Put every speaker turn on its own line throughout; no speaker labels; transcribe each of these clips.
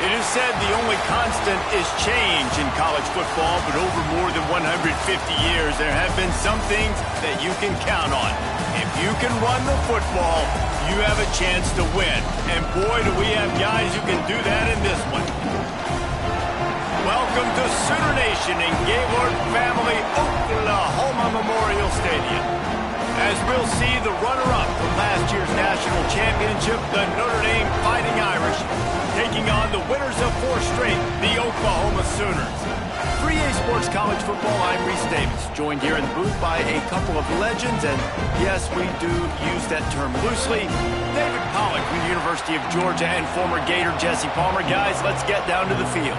It is said the only constant is change in college football, but over more than 150 years, there have been some things that you can count on. If you can run the football, you have a chance to win. And boy, do we have guys who can do that in this one. Welcome to Sooner Nation in Gaylord Family Oklahoma Memorial Stadium. As we'll see the runner-up from last year's national championship, the Notre Dame Fighting Irish, taking on the winners of 4 straight, the Oklahoma Sooners. 3A Sports College Football, I'm Reese Davis, joined here in the booth by a couple of legends, and yes, we do use that term loosely. David Pollack from the University of Georgia and former Gator Jesse Palmer. Guys, let's get down to the field.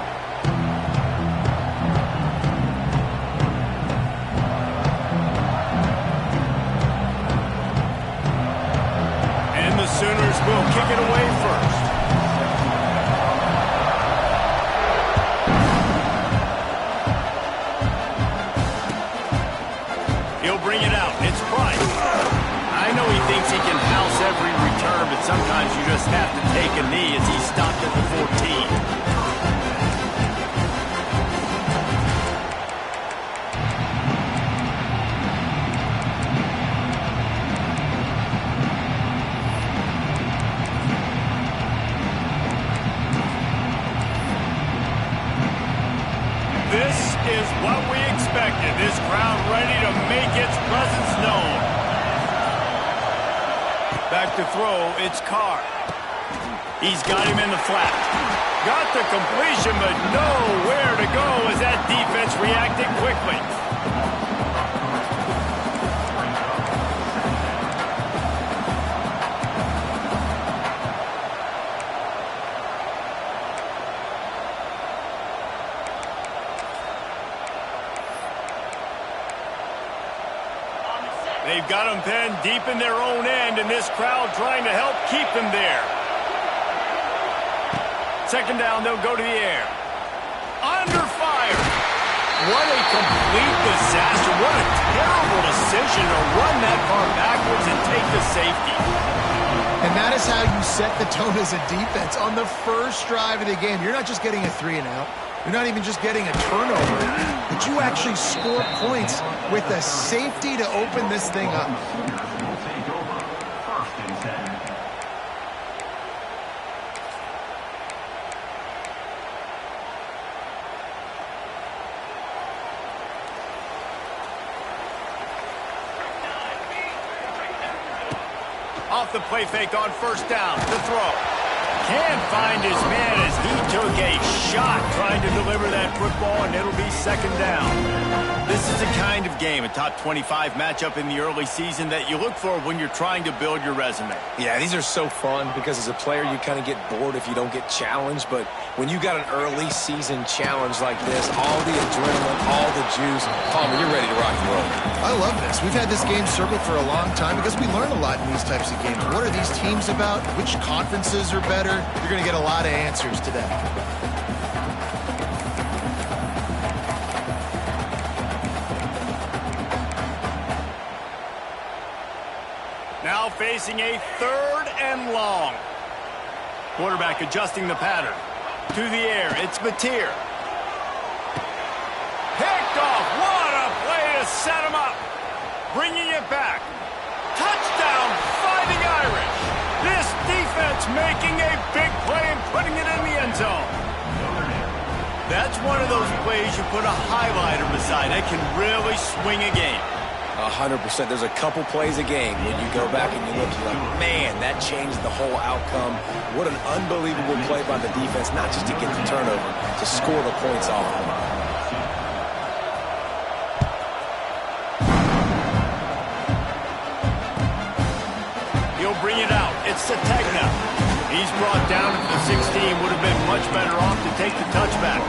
And the Sooners will kick it away first. Bring it out. It's Price. I know he thinks he can house every return, but sometimes you just have to take a knee as he's stopped at the 14. This is what we expected. This crowd ready to make its presence known. Back to throw, it's Carr. He's got him in the flat. Got the completion, but nowhere to go as that defense reacted quickly. They've got them pinned deep in their own end, and this crowd trying to help keep them there. Second down, they'll go to the air. Under fire. What a complete disaster. What a terrible decision to run that far backwards and take the safety.
And that is how you set the tone as a defense. On the first drive of the game, you're not just getting a 3-and-out. You're not even just getting a turnover, but you actually score points with a safety to open this thing up.
Off the play fake on first down, the throw. Can't find his man as he took a shot trying to deliver that football, and it'll be second down. This is the kind of game, a top 25 matchup in the early season, that you look for when you're trying to build your resume.
Yeah, these are so fun because as a player, you kind of get bored if you don't get challenged. But when you got an early season challenge like this, all the adrenaline, all the juice, Palmer, you're ready to rock and roll.
I love this. We've had this game circled for a long time because we learn a lot in these types of games. What are these teams about? Which conferences are better? You're going to get a lot of answers today.
Now facing a 3rd and long. Quarterback adjusting the pattern. To the air, it's Mateer. Picked off. What a play to set him up. Bringing it back. Touchdown, Fighting Irish. This defense making a big play and putting it in the end zone. That's one of those plays you put a highlighter beside. That can really swing a game.
100%. There's a couple plays a game when you go back and you look, you're like, man, that changed the whole outcome. What an unbelievable play by the defense, not just to get the turnover, to score the points off of it.
He'll bring it out. It's Sategna. He's brought down at the 16. Would have been much better off to take the touchback.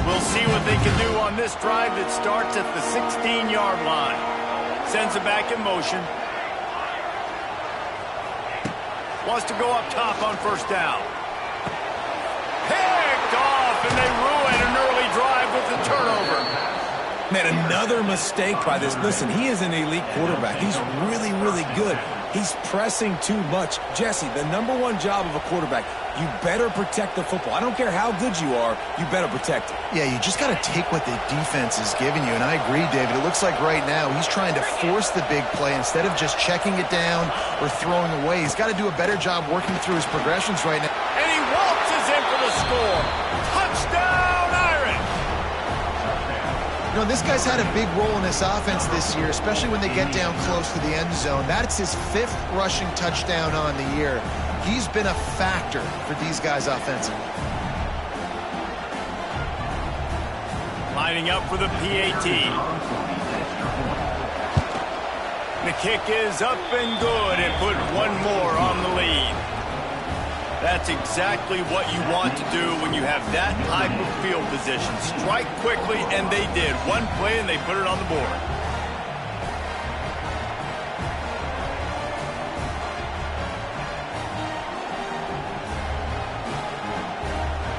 We'll see what they can do on this drive that starts at the 16-yard line. Sends it back in motion. Wants to go up top on first down. Picked off, and they ruin an early drive with the turnover.
Man, another mistake by this. Listen, he is an elite quarterback. He's really, really good. He's pressing too much. Jesse, the #1 job of a quarterback, you better protect the football. I don't care how good you are, you better protect it.
Yeah, you just got to take what the defense is giving you. And I agree, David. It looks like right now he's trying to force the big play instead of just checking it down or throwing away. He's got to do a better job working through his progressions right now.
And he waltzes in for the score. Touchdown, Irish!
You know, this guy's had a big role in this offense this year, especially when they get down close to the end zone. That's his 5th rushing touchdown on the year. He's been a factor for these guys offensively.
Lining up for the PAT. The kick is up and good and put one more on the lead. That's exactly what you want to do when you have that type of field position. Strike quickly, and they did. One play, and they put it on the board.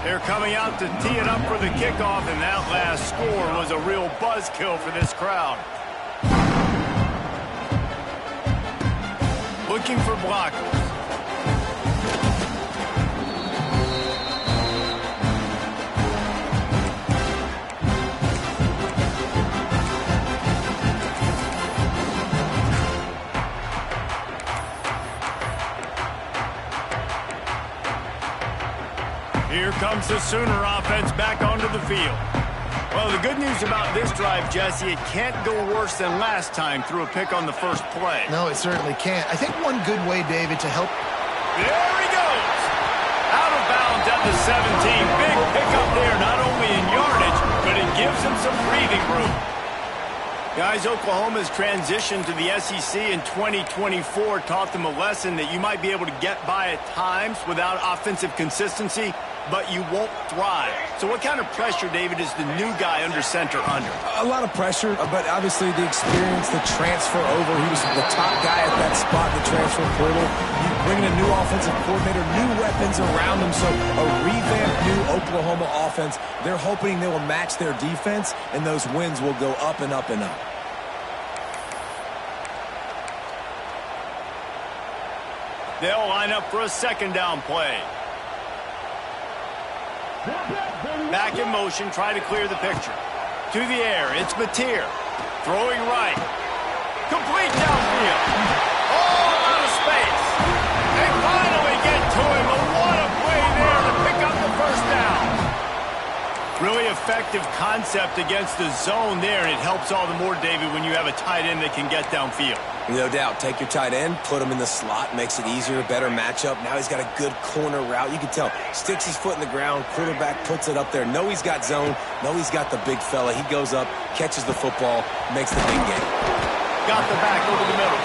They're coming out to tee it up for the kickoff, and that last score was a real buzzkill for this crowd. Looking for blockers. Here comes the Sooner offense back onto the field. Well, the good news about this drive, Jesse, it can't go worse than last time through a pick on the first play.
No, it certainly can't. I think one good way, David, to help...
There he goes! Out of bounds at the 17. Big pickup there, not only in yardage, but it gives him some breathing room. Guys, Oklahoma's transition to the SEC in 2024 taught them a lesson that you might be able to get by at times without offensive consistency, but you won't thrive. So what kind of pressure, David, is the new guy under center under?
A lot of pressure, but obviously the experience, the transfer over. He was the top guy at that spot in the transfer portal. You bring in a new offensive coordinator, new weapons around him, so a revamped new Oklahoma offense. They're hoping they will match their defense, and those wins will go up and up and up.
They'll line up for a second down play. Back in motion, try to clear the picture. To the air, it's Mateer. Throwing right. Complete downfield. All out of space. They finally get to him. But what a play there to pick up the first down. Really effective concept against the zone there, and it helps all the more, David, when you have a tight end that can get downfield.
No doubt. Take your tight end, put him in the slot, makes it easier, better matchup. Now he's got a good corner route. You can tell. Sticks his foot in the ground, quarterback puts it up there. Know he's got zone, know he's got the big fella. He goes up, catches the football, makes the big game.
Got the back over the middle.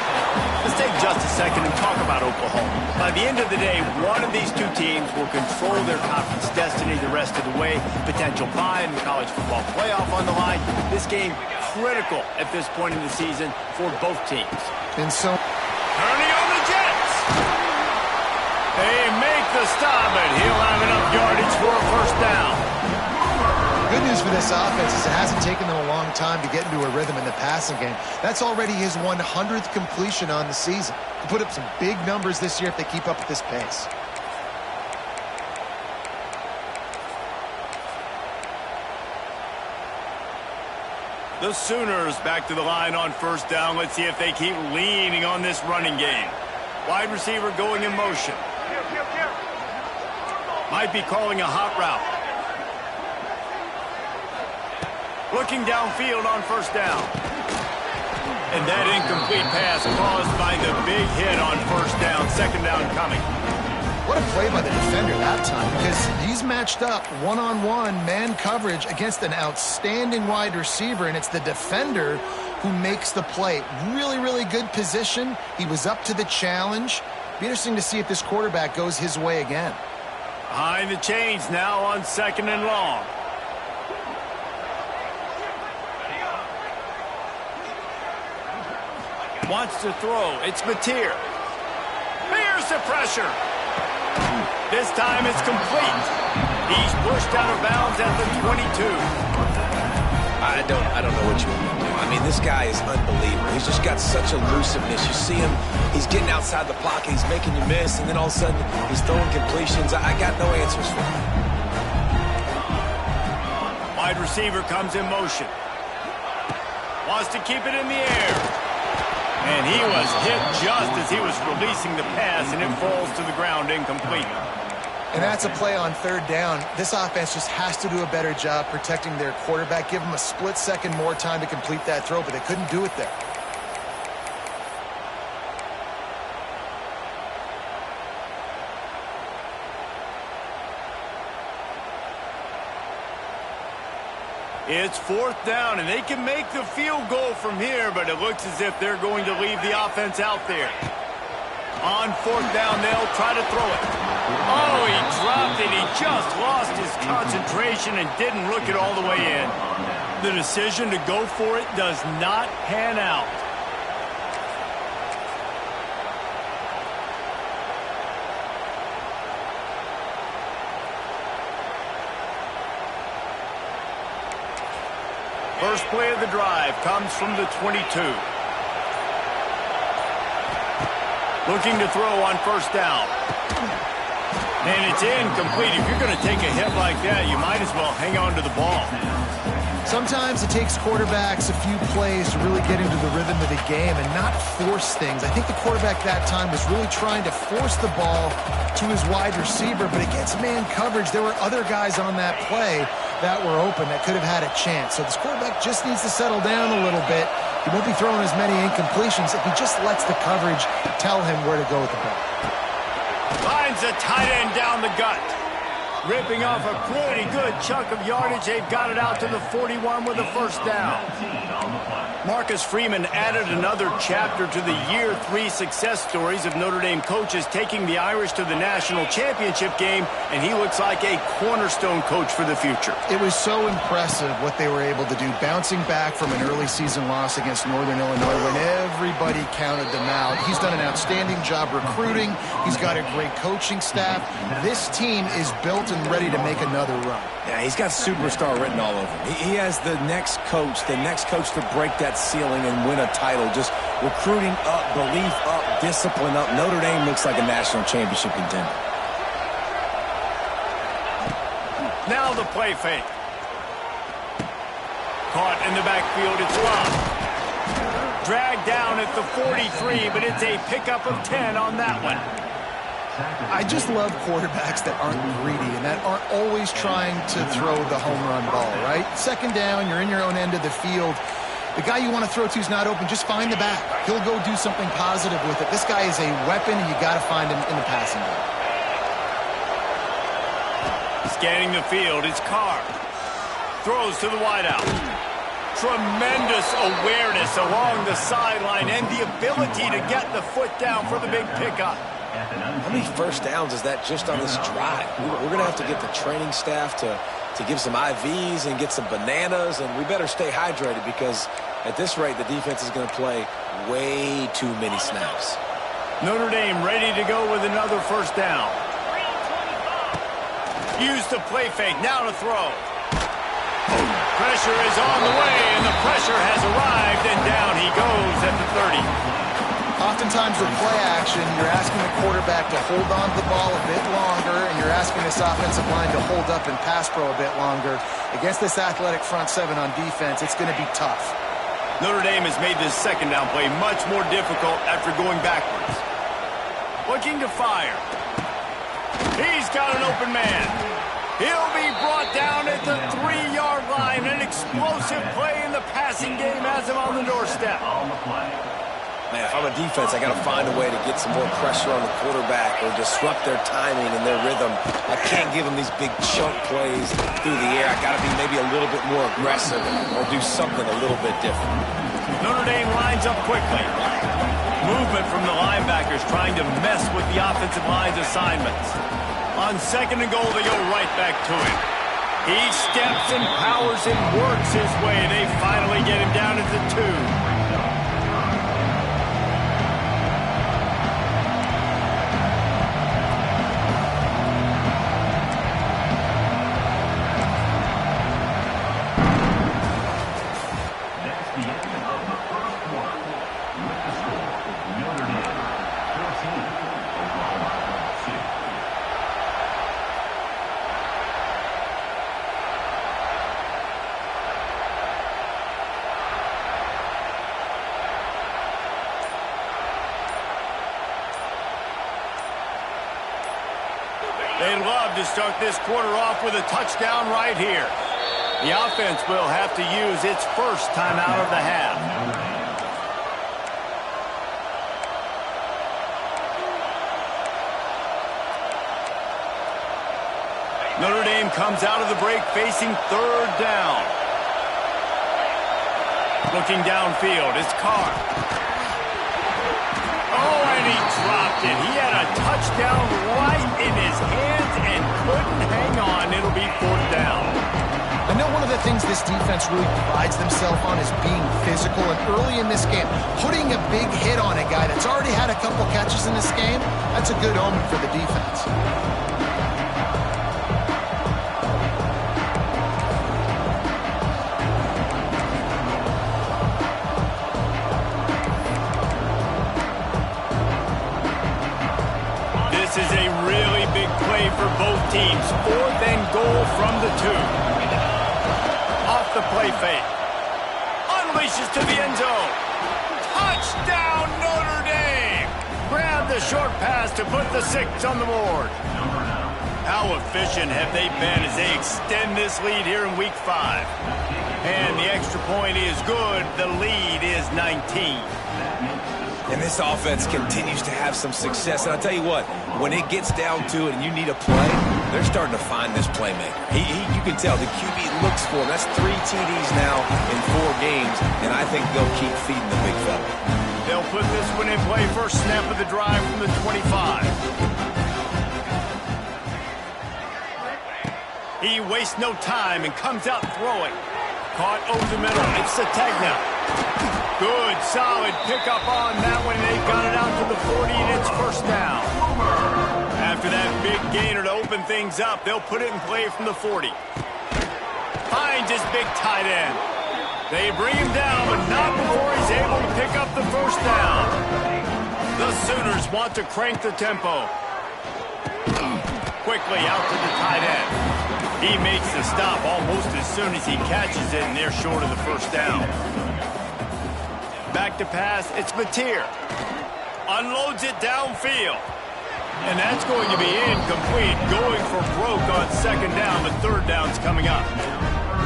Let's take just a second and talk about Oklahoma. By the end of the day, one of these two teams will control their conference destiny the rest of the way. Potential bye in the college football playoff on the line. This game critical at this point in the season for both teams.
And so...
Turning on the Jets. They make the stop, and he'll have enough yardage for a first down.
Good news for this offense is it hasn't taken them a long time to get into a rhythm in the passing game. That's already his 100th completion on the season. He'll put up some big numbers this year if they keep up at this pace.
The Sooners back to the line on first down. Let's see if they keep leaning on this running game. Wide receiver going in motion. Might be calling a hot route. Looking downfield on first down. And that incomplete pass caused by the big hit on first down. Second down coming.
What a play by the defender that time, because he's matched up one-on-one man coverage against an outstanding wide receiver, and it's the defender who makes the play. Really, really good position. He was up to the challenge. Be interesting to see if this quarterback goes his way again.
Behind the chains now on second and long. Wants to throw. It's Mateer. Here's the pressure. This time it's complete. He's pushed out of bounds at the 22.
I don't know what you want to do. I mean, this guy is unbelievable. He's just got such elusiveness. You see him, he's getting outside the pocket, he's making you miss, and then all of a sudden he's throwing completions. I got no answers for him.
Wide receiver comes in motion. Wants to keep it in the air. And he was hit just as he was releasing the pass, and it falls to the ground incomplete.
And that's a play on third down. This offense just has to do a better job protecting their quarterback. Give him a split second more time to complete that throw, but they couldn't do it there.
It's fourth down, and they can make the field goal from here, but it looks as if they're going to leave the offense out there. On fourth down, they'll try to throw it. Oh, he dropped it. He just lost his concentration and didn't look it all the way in. The decision to go for it does not pan out. First play of the drive comes from the 22. Looking to throw on first down. And it's incomplete. If you're going to take a hit like that, you might as well hang on to the ball.
Sometimes it takes quarterbacks a few plays to really get into the rhythm of the game and not force things. I think the quarterback that time was really trying to force the ball to his wide receiver, but against man coverage, there were other guys on that play that were open that could have had a chance. So this quarterback just needs to settle down a little bit. He won't be throwing as many incompletions if he just lets the coverage tell him where to go with the ball.
Finds a tight end down the gut. Ripping off a pretty good chunk of yardage. They've got it out to the 41 with a first down. Marcus Freeman added another chapter to the year 3 success stories of Notre Dame coaches taking the Irish to the national championship game, and he looks like a cornerstone coach for the future.
It was so impressive what they were able to do, bouncing back from an early season loss against Northern Illinois when everybody counted them out. He's done an outstanding job recruiting. He's got a great coaching staff. This team is built and ready to make another run.
Yeah, he's got superstar written all over him. He has the next coach to break that ceiling and win a title. Just recruiting up, belief up, discipline up. Notre Dame looks like a national championship contender.
Now the play fake. Caught in the backfield, it's Love. Dragged down at the 43, but it's a pickup of 10 on that one.
I just love quarterbacks that aren't greedy and that aren't always trying to throw the home run ball, right? Second down, you're in your own end of the field. The guy you want to throw to is not open. Just find the back. He'll go do something positive with it. This guy is a weapon, and you got to find him in the passing game.
Scanning the field, it's Carr. Throws to the wideout. Tremendous awareness along the sideline and the ability to get the foot down for the big pickup.
How many first downs is that just on this drive? We're going to have to get the training staff to give some IVs and get some bananas, and we better stay hydrated because at this rate, the defense is going to play way too many snaps.
Notre Dame ready to go with another first down. Use the play fake, now to throw. Pressure is on the way, and the pressure has arrived, and down he goes at the 30.
Oftentimes with play action, you're asking the quarterback to hold on to the ball a bit longer, and you're asking this offensive line to hold up and pass pro a bit longer. Against this athletic front seven on defense, it's going to be tough.
Notre Dame has made this second down play much more difficult after going backwards. Looking to fire. He's got an open man. He'll be brought down at the 3-yard line. An explosive play in the passing game has him on the doorstep.
Man, if I'm a defense, I got to find a way to get some more pressure on the quarterback or disrupt their timing and their rhythm. I can't give them these big chunk plays through the air. I got to be maybe a little bit more aggressive or do something a little bit different.
Notre Dame lines up quickly. Movement from the linebackers trying to mess with the offensive line's assignments. On second and goal, they go right back to him. He steps and powers and works his way. They finally get him down at the 2. They love to start this quarter off with a touchdown right here. The offense will have to use its first timeout of the half. Notre Dame comes out of the break facing third down. Looking downfield, it's Carr. Oh, and he dropped it. He had a touchdown right in his hands and couldn't hang on. It'll be fourth down.
I know one of the things this defense really prides themselves on is being physical, and early in this game, putting a big hit on a guy that's already had a couple catches in this game, that's a good omen for the defense.
This is a really big play for both teams. Fourth and goal from the 2. Off the play fake. Unleashes to the end zone. Touchdown, Notre Dame! Grab the short pass to put the 6 on the board. How efficient have they been as they extend this lead here in Week 5? And the extra point is good. The lead is 19.
And this offense continues to have some success. And I'll tell you what, when it gets down to it and you need a play, they're starting to find this playmaker. You can tell the QB looks for him. That's 3 TDs now in 4 games, and I think they'll keep feeding the big fella.
They'll put this one in play. First snap of the drive from the 25. He wastes no time and comes out throwing. Caught over the middle. It's Sategna. Good, solid pickup on that one. They got it out to the 40, and it's first down. After that big gainer to open things up, they'll put it in play from the 40. Finds his big tight end. They bring him down, but not before he's able to pick up the first down. The Sooners want to crank the tempo. Quickly out to the tight end. He makes the stop almost as soon as he catches it, and they're short of the first down. Back to pass, it's Mateer. Unloads it downfield. And that's going to be incomplete. Going for broke on second down, but third down's coming up.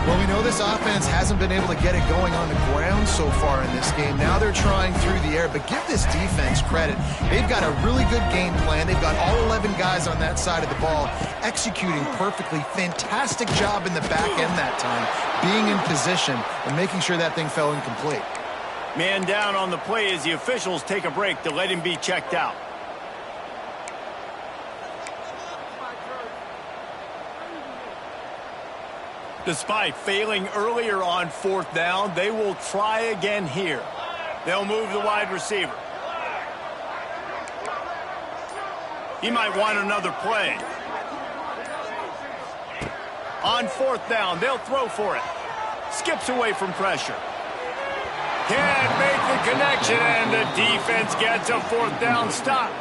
Well, we know this offense hasn't been able to get it going on the ground so far in this game. Now they're trying through the air, but give this defense credit. They've got a really good game plan. They've got all 11 guys on that side of the ball executing perfectly. Fantastic job in the back end that time, being in position and making sure that thing fell incomplete.
Man down on the play as the officials take a break to let him be checked out. Despite failing earlier on fourth down, they will try again here. They'll move the wide receiver. He might want another play. On fourth down, they'll throw for it. Skips away from pressure. Can't make the connection, and the defense gets a fourth down stop.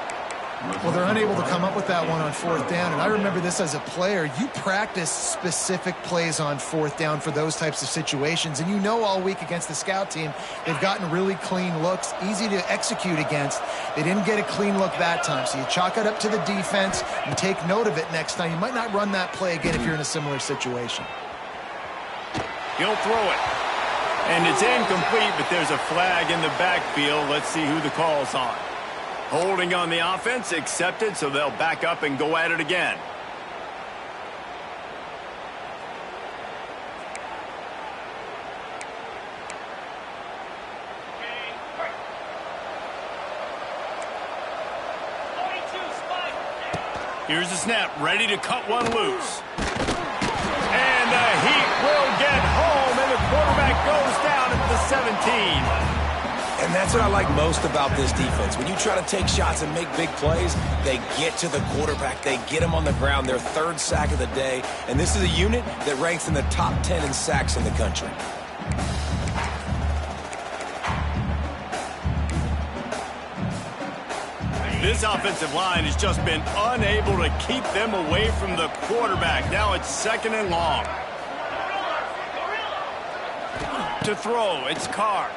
Well, they're unable to come up with that one on fourth down, and I remember this as a player. You practice specific plays on fourth down for those types of situations, and you know all week against the scout team, they've gotten really clean looks, easy to execute against. They didn't get a clean look that time, so you chalk it up to the defense and take note of it next time. You might not run that play again if you're in a similar situation.
He'll throw it. And it's incomplete, but there's a flag in the backfield. Let's see who the call's on. Holding on the offense, accepted, so they'll back up and go at it again. Here's the snap, ready to cut one loose. And the Heat will get home, and the quarterback goes down at the 17.
And that's what I like most about this defense. When you try to take shots and make big plays, they get to the quarterback. They get him on the ground, their third sack of the day. And this is a unit that ranks in the top 10 in sacks in the country.
This offensive line has just been unable to keep them away from the quarterback. Now it's second and long. To throw, it's Carr.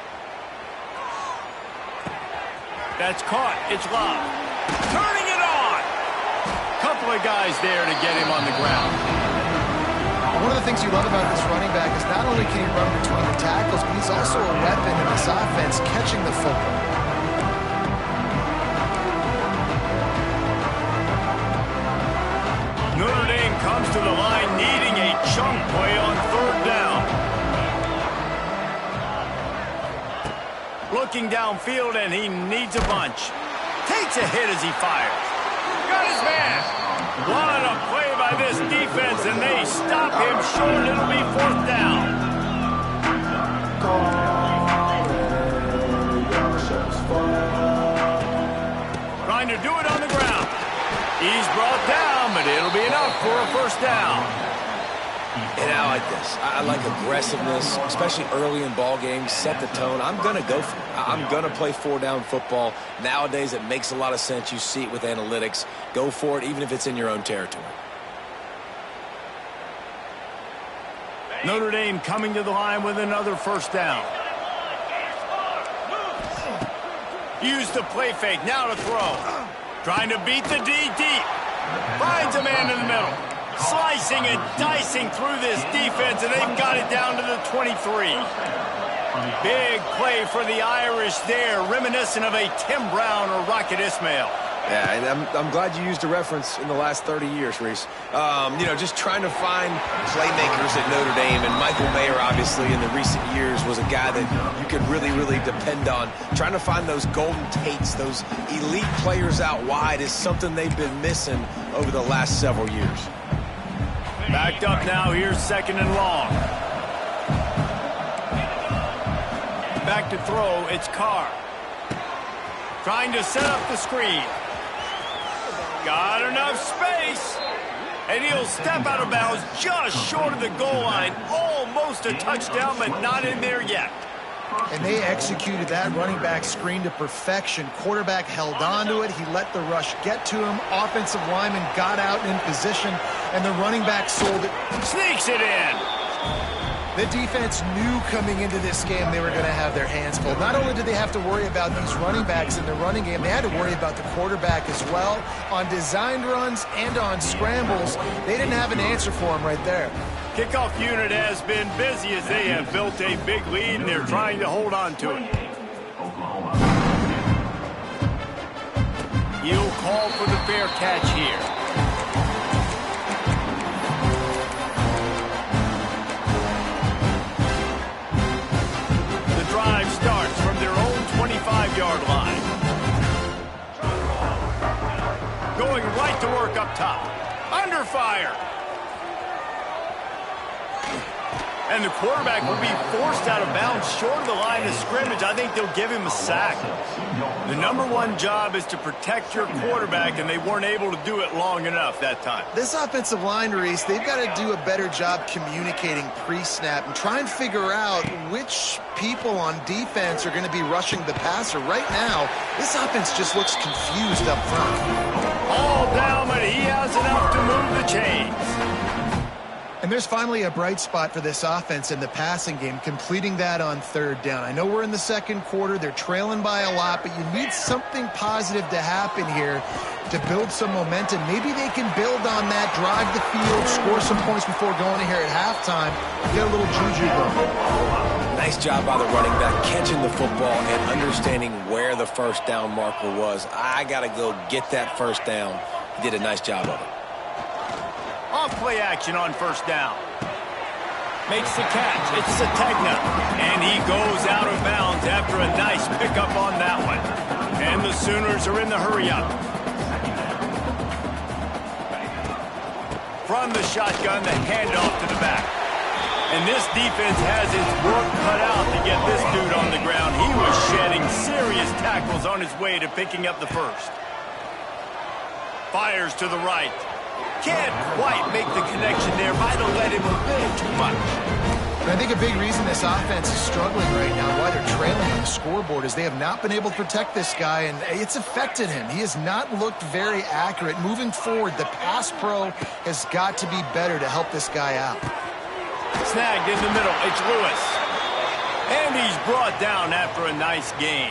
That's caught. It's Love. Turning it on. Couple couple of guys there to get him on the ground.
One of the things you love about this running back is not only can he run between the tackles, but he's also a weapon in this offense catching the football.
Notre Dame comes to the line needing a chunk play on third down. Looking downfield, and he needs a bunch. Takes a hit as he fires. Got his man. What a play by this defense, and they stop him short. It'll be fourth down. Trying to do it on the ground. He's brought down, but it'll be enough for a first down.
And I like this. I like aggressiveness, especially early in ball games. Set the tone. I'm going to go for it. I'm going to play four-down football. Nowadays, it makes a lot of sense. You see it with analytics. Go for it, even if it's in your own territory.
Notre Dame coming to the line with another first down. Use the play fake. Now to throw. Trying to beat the D deep. Finds a man in the middle. Slicing and dicing through this defense, and they've got it down to the 23. Big play for the Irish there, reminiscent of a Tim Brown or Rocket Ismail.
Yeah, and I'm glad you used a reference in the last 30 years, Reese. You know, just trying to find playmakers at Notre Dame, and Michael Mayer, obviously, in the recent years, was a guy that you could really, really depend on. Trying to find those golden Tates, those elite players out wide is something they've been missing over the last several years.
Backed up now, here's second and long. Back to throw, it's Carr. Trying to set up the screen. Got enough space. And he'll step out of bounds just short of the goal line. Almost a touchdown, but not in there yet.
And they executed that running back screen to perfection. Quarterback held on to it. He let the rush get to him. Offensive lineman got out in position, and the running back sold it.
Sneaks it in.
The defense knew coming into this game they were going to have their hands full. Not only did they have to worry about these running backs in the running game, they had to worry about the quarterback as well. On designed runs and on scrambles, they didn't have an answer for him right there.
Kickoff unit has been busy as they have built a big lead, and they're trying to hold on to it. He'll call for the fair catch here. The drive starts from their own 25-yard line. Going right to work up top. Under fire. And the quarterback will be forced out of bounds short of the line of scrimmage. I think they'll give him a sack. The number one job is to protect your quarterback, and they weren't able to do it long enough that time.
This offensive line, Reese, they've got to do a better job communicating pre-snap and try and figure out which people on defense are going to be rushing the passer. Right now, this offense just looks confused up front.
All down, but he has enough to move the chains.
And there's finally a bright spot for this offense in the passing game, completing that on third down. I know we're in the second quarter. They're trailing by a lot, but you need something positive to happen here to build some momentum. Maybe they can build on that, drive the field, score some points before going in here at halftime, get a little juju going.
Nice job by the running back, catching the football and understanding where the first down marker was. I got to go get that first down. He did a nice job of it.
Off play action on first down. Makes the catch. It's Sategna. And he goes out of bounds after a nice pickup on that one. And the Sooners are in the hurry-up. From the shotgun, the handoff to the back. And this defense has its work cut out to get this dude on the ground. He was shedding serious tackles on his way to picking up the first. Fires to the right. Can't quite make the connection there. Might have let him a little too much.
And I think a big reason this offense is struggling right now, why they're trailing on the scoreboard, is they have not been able to protect this guy, and it's affected him. He has not looked very accurate. Moving forward, the pass pro has got to be better to help this guy out.
Snagged in the middle. It's Lewis. And he's brought down after a nice gain.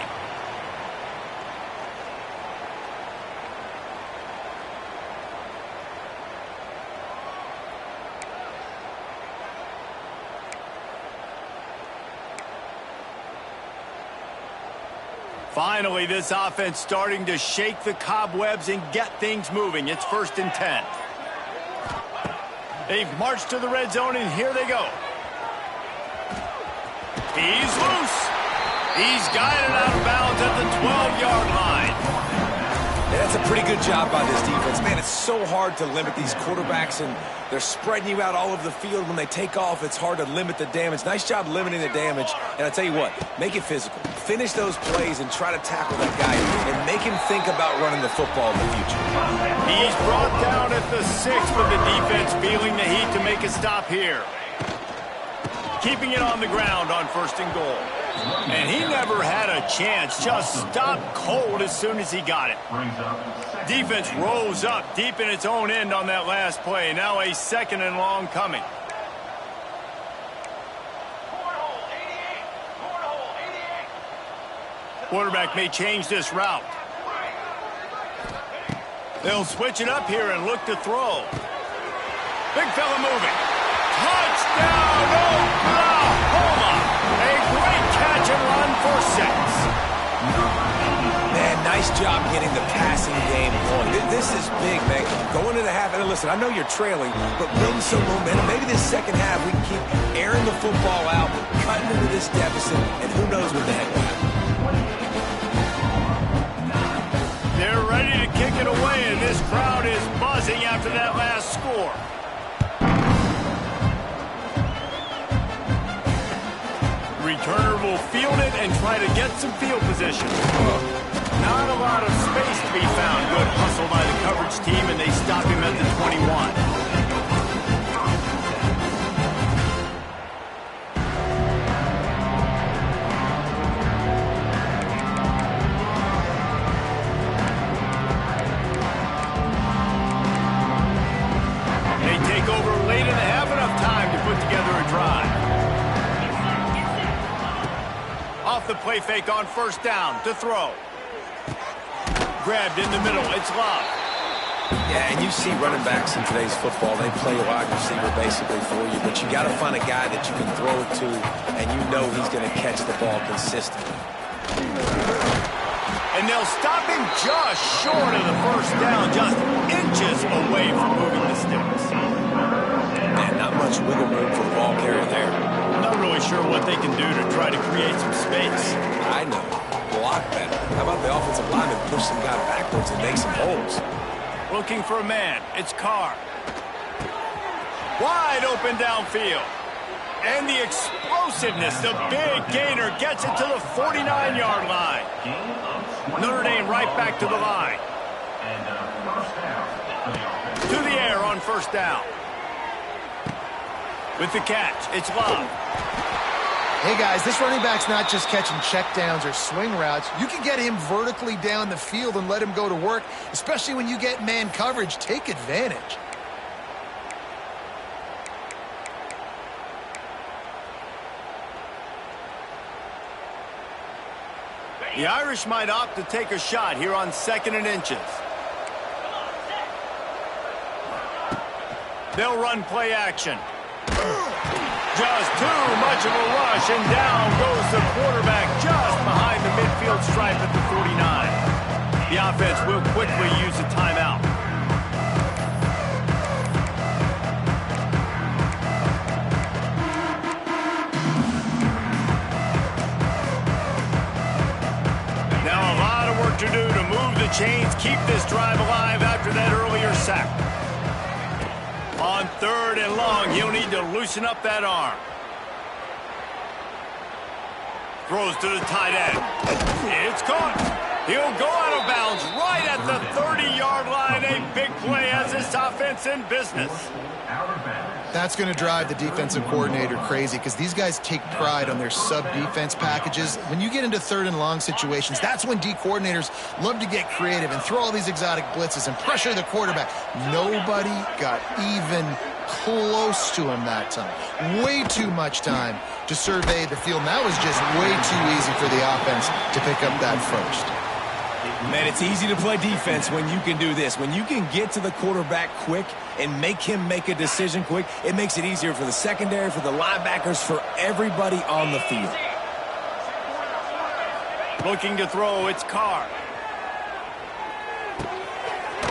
Finally, this offense starting to shake the cobwebs and get things moving. It's 1st and 10. They've marched to the red zone, and here they go. He's loose. He's guided out of bounds at the 12-yard line.
Yeah, that's a pretty good job by this defense. Man, it's so hard to limit these quarterbacks, and they're spreading you out all over the field. When they take off, it's hard to limit the damage. Nice job limiting the damage. And I tell you what, make it physical. Finish those plays and try to tackle that guy and make him think about running the football in the future.
He's brought down at the 6 with the defense feeling the heat to make a stop here. Keeping it on the ground on 1st and goal. And he never had a chance. Just stopped cold as soon as he got it. Defense rose up deep in its own end on that last play. Now a 2nd and long coming. Quarterback may change this route. They'll switch it up here and look to throw. Big fella moving. Touchdown, Oklahoma! A great catch and run for 6.
Man, nice job getting the passing game going. This is big, man. Going into the half, and listen, I know you're trailing, but building some momentum. Maybe this second half we can keep airing the football out, cutting into this deficit, and who knows what the heck will happen.
They're ready to kick it away, and this crowd is buzzing after that last score. Returner will field it and try to get some field position. Not a lot of space to be found. Good hustle by the coverage team, and they stop him at the 21. They take over late and they have enough time to put together a drive. Off the play fake on 1st down to throw. Grabbed in the middle. It's Love.
Yeah, and you see running backs in today's football, they play wide receiver basically for you, but you got to find a guy that you can throw it to, and you know he's going to catch the ball consistently.
And they'll stop him just short of the 1st down, just inches away from moving the sticks.
Man, not much wiggle room for the ball carrier there.
I'm not really sure what they can do to try to create some space.
I know. Block better. How about the offensive lineman push some guy backwards and make some holes?
Looking for a man. It's Carr. Wide open downfield. And the explosiveness, the big gainer gets it to the 49-yard line. Notre Dame right back to the line. To the air on 1st down. With the catch, it's Love.
Hey, guys, this running back's not just catching checkdowns or swing routes. You can get him vertically down the field and let him go to work, especially when you get man coverage. Take advantage.
The Irish might opt to take a shot here on 2nd and inches. They'll run play action. Just too much of a rush, and down goes the quarterback just behind the midfield stripe at the 49. The offense will quickly use a timeout. Now a lot of work to do to move the chains, keep this drive alive after that earlier sack. On 3rd and long, he'll need to loosen up that arm. Throws to the tight end. It's caught. He'll go out of bounds right at the 30-yard line. A big play has this offense in business.
That's going to drive the defensive coordinator crazy because these guys take pride on their sub-defense packages. When you get into 3rd and long situations, that's when D coordinators love to get creative and throw all these exotic blitzes and pressure the quarterback. Nobody got even close to him that time. Way too much time to survey the field. And that was just way too easy for the offense to pick up that first.
Man, it's easy to play defense when you can do this. When you can get to the quarterback quick and make him make a decision quick, it makes it easier for the secondary, for the linebackers, for everybody on the field.
Looking to throw, it's Carr.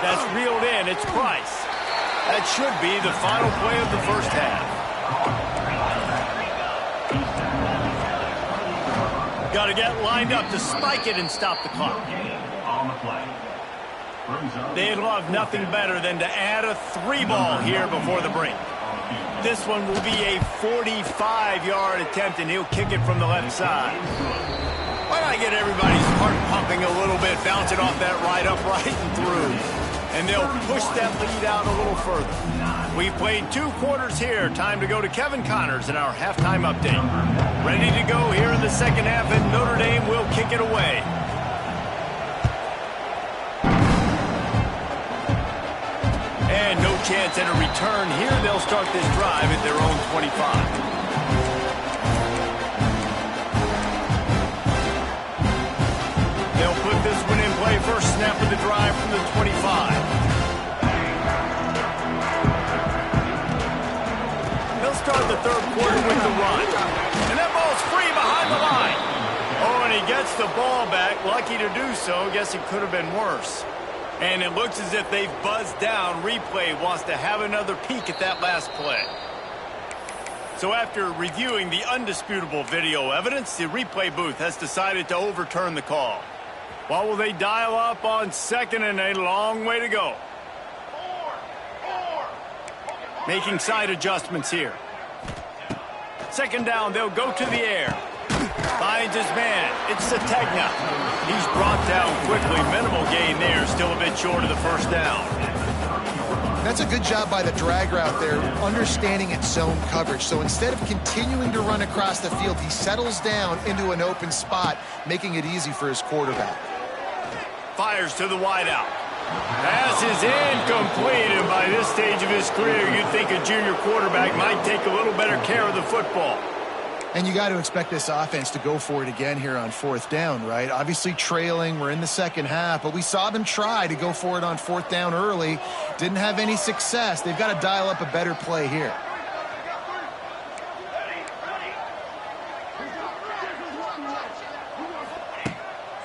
That's reeled in, it's Price. That should be the final play of the first half. Got to get lined up to spike it and stop the clock. They'd love nothing better than to add a 3-ball here before the break. This one will be a 45-yard attempt, and he'll kick it from the left side. Why not get everybody's heart pumping a little bit, bouncing off that right upright and through. And they'll push that lead out a little further. We've played 2 quarters here. Time to go to Kevin Connors in our halftime update. Ready to go here in the second half, and Notre Dame will kick it away. And no chance at a return here. They'll start this drive at their own 25. They'll put this one in play. First snap of the drive from the 25. They'll start the third quarter with the run. And that ball's free behind the line. Oh, and he gets the ball back. Lucky to do so. Guess it could have been worse. And it looks as if they've buzzed down. Replay wants to have another peek at that last play. So after reviewing the undisputable video evidence, the replay booth has decided to overturn the call. What will they dial up on second and a long way to go? Making side adjustments here. Second down, they'll go to the air. Finds his man. It's Sategna. He's brought down quickly. Minimal gain there. Still a bit short of the first down.
That's a good job by the drag route there, understanding its zone coverage. So instead of continuing to run across the field, he settles down into an open spot, making it easy for his quarterback.
Fires to the wideout. Pass is incomplete, and by this stage of his career, you'd think a junior quarterback might take a little better care of the football.
And you got to expect this offense to go for it again here on fourth down, right? Obviously trailing, we're in the second half, but we saw them try to go for it on fourth down early. Didn't have any success. They've got to dial up a better play here.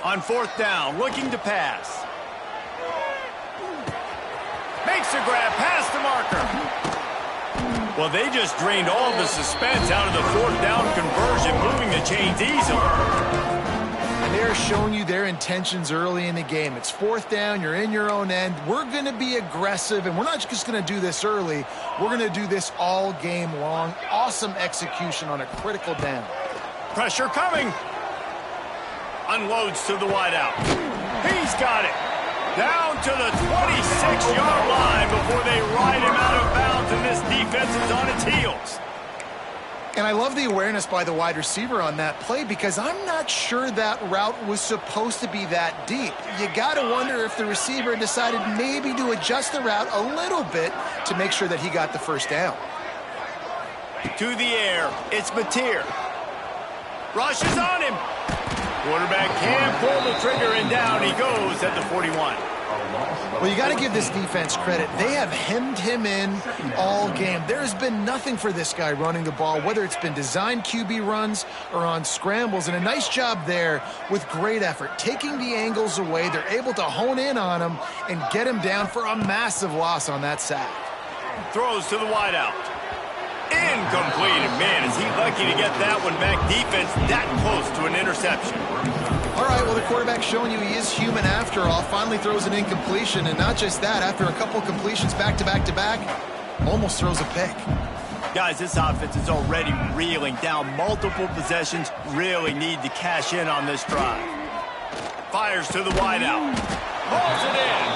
On fourth down, looking to pass. Makes a grab past the marker. Well, they just drained all the suspense out of the fourth down conversion, moving the chains easily.
And they're showing you their intentions early in the game. It's fourth down, you're in your own end. We're going to be aggressive, and we're not just going to do this early. We're going to do this all game long. Awesome execution on a critical down.
Pressure coming. Unloads to the wideout. He's got it. Down to the 26-yard line before they ride him out of bounds, and this defense is on its heels.
And I love the awareness by the wide receiver on that play, because I'm not sure that route was supposed to be that deep. You got to wonder if the receiver decided maybe to adjust the route a little bit to make sure that he got the first down.
To the air, it's Mateer. Rushes on him. Quarterback can pull the trigger, and down he goes at the 41.
Well, you got to give this defense credit. They have hemmed him in all game. There has been nothing for this guy running the ball, whether it's been designed QB runs or on scrambles, and a nice job there with great effort. Taking the angles away, they're able to hone in on him and get him down for a massive loss on that sack.
Throws to the wideout. Incomplete, and man, is he lucky to get that one back. Defense that close to an interception.
All right, well, the quarterback's showing you he is human after all. Finally throws an incompletion, and not just that, after a couple completions back-to-back-to-back, almost throws a pick.
Guys, this offense is already reeling down multiple possessions. Really need to cash in on this drive. Fires to the wideout. Pulls it in.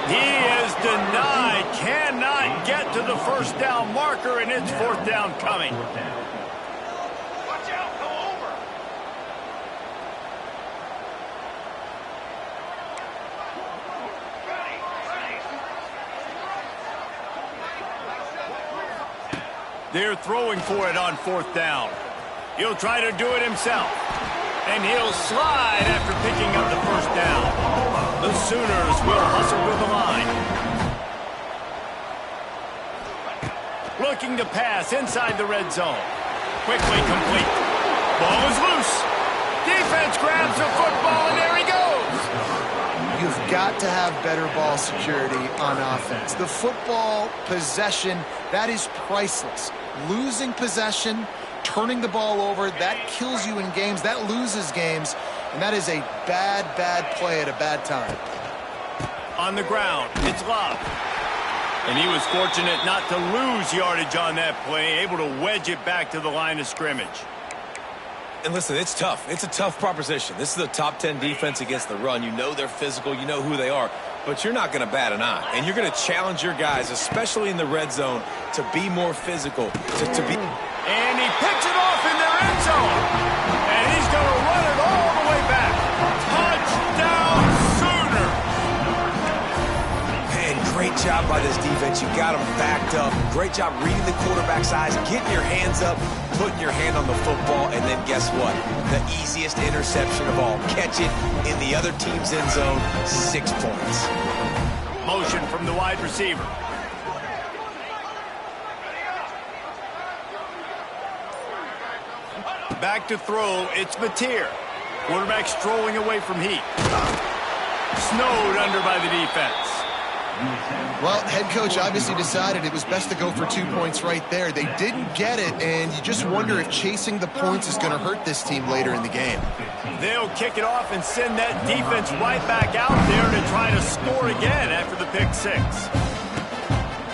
He is denied. Cannot get to the first down marker, and it's fourth down coming. Watch out, go over. They're throwing for it on fourth down. He'll try to do it himself. And he'll slide after picking up the first down. The Sooners will hustle with the line. Looking to pass inside the red zone. Quickly complete. Ball is loose. Defense defense grabs the football, and there he goes.
You've got to have better ball security on offense. The football possession, that is priceless. Losing possession, turning the ball over, that kills you in games, that loses games, and that is a bad, bad play at a bad time.
On the ground, it's Love. And he was fortunate not to lose yardage on that play, able to wedge it back to the line of scrimmage.
And listen, it's tough. It's a tough proposition. This is a top 10 defense against the run. You know they're physical. You know who they are. But you're not going to bat an eye. And you're going to challenge your guys, especially in the red zone, to be more physical. To be.
And he picks it off in their end zone. And he's going to run it all the way back. Touchdown, Sooner.
Man, great job by this defense. You got them backed up. Great job reading the quarterback's eyes, getting your hands up, putting your hand on the football, and then guess what? The easiest interception of all. Catch it in the other team's end zone, 6 points.
Motion from the wide receiver. Back to throw, it's Mateer. Quarterback strolling away from heat. Snowed under by the defense.
Well, head coach obviously decided it was best to go for 2 points right there. They didn't get it, and you just wonder if chasing the points is going to hurt this team later in the game.
They'll kick it off and send that defense right back out there to try to score again after the pick six.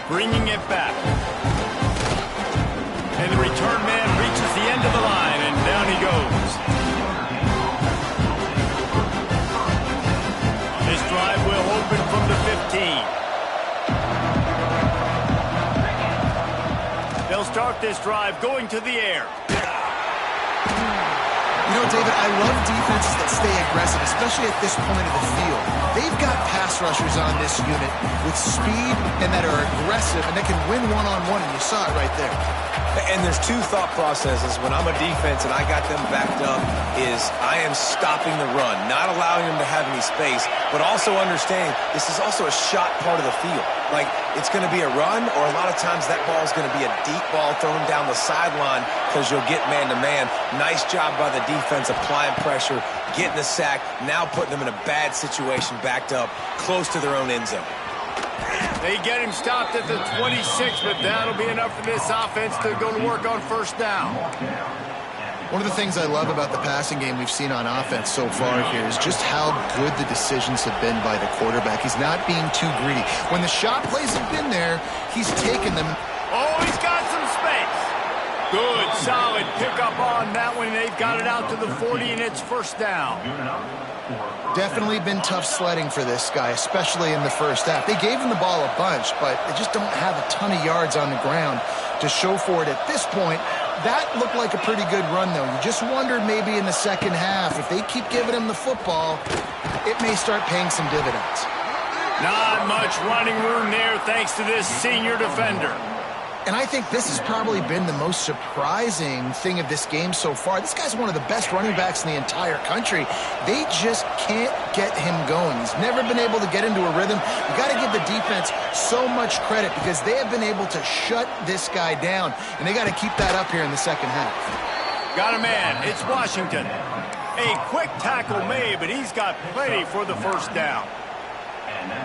Bringing it back. And the return man reaches the end of the line, and down he goes. This drive will open from the 15. They'll start this drive going to the air.
You know, David, I love defenses that stay aggressive, especially at this point of the field. They've got pass rushers on this unit with speed and that are aggressive and that can win one-on-one, and you saw it right there.
And there's two thought processes when I'm a defense and I got them backed up is I am stopping the run, not allowing them to have any space, but also understanding this is also a shot part of the field. Like, it's going to be a run, or a lot of times that ball is going to be a deep ball thrown down the sideline because you'll get man-to-man. Nice job by the defense applying pressure, getting the sack, now putting them in a bad situation backed up close to their own end zone.
They get him stopped at the 26, but that'll be enough for this offense to go to work on first down.
One of the things I love about the passing game we've seen on offense so far here is just how good the decisions have been by the quarterback. He's not being too greedy. When the shot plays have been there, he's taken them.
Oh, he's got some space. Good, solid pickup on that one. They've got it out to the 40, and it's first down.
Definitely been tough sledding for this guy, especially in the first half. They gave him the ball a bunch, but they just don't have a ton of yards on the ground to show for it at this point. That looked like a pretty good run, though. You just wondered maybe in the second half, if they keep giving him the football, it may start paying some dividends.
Not much running room there thanks to this senior defender.
And I think this has probably been the most surprising thing of this game so far. This guy's one of the best running backs in the entire country. They just can't get him going. He's never been able to get into a rhythm. You got to give the defense so much credit because they have been able to shut this guy down, and they got to keep that up here in the second half.
Got a man. It's Washington. A quick tackle made, but he's got plenty for the first down.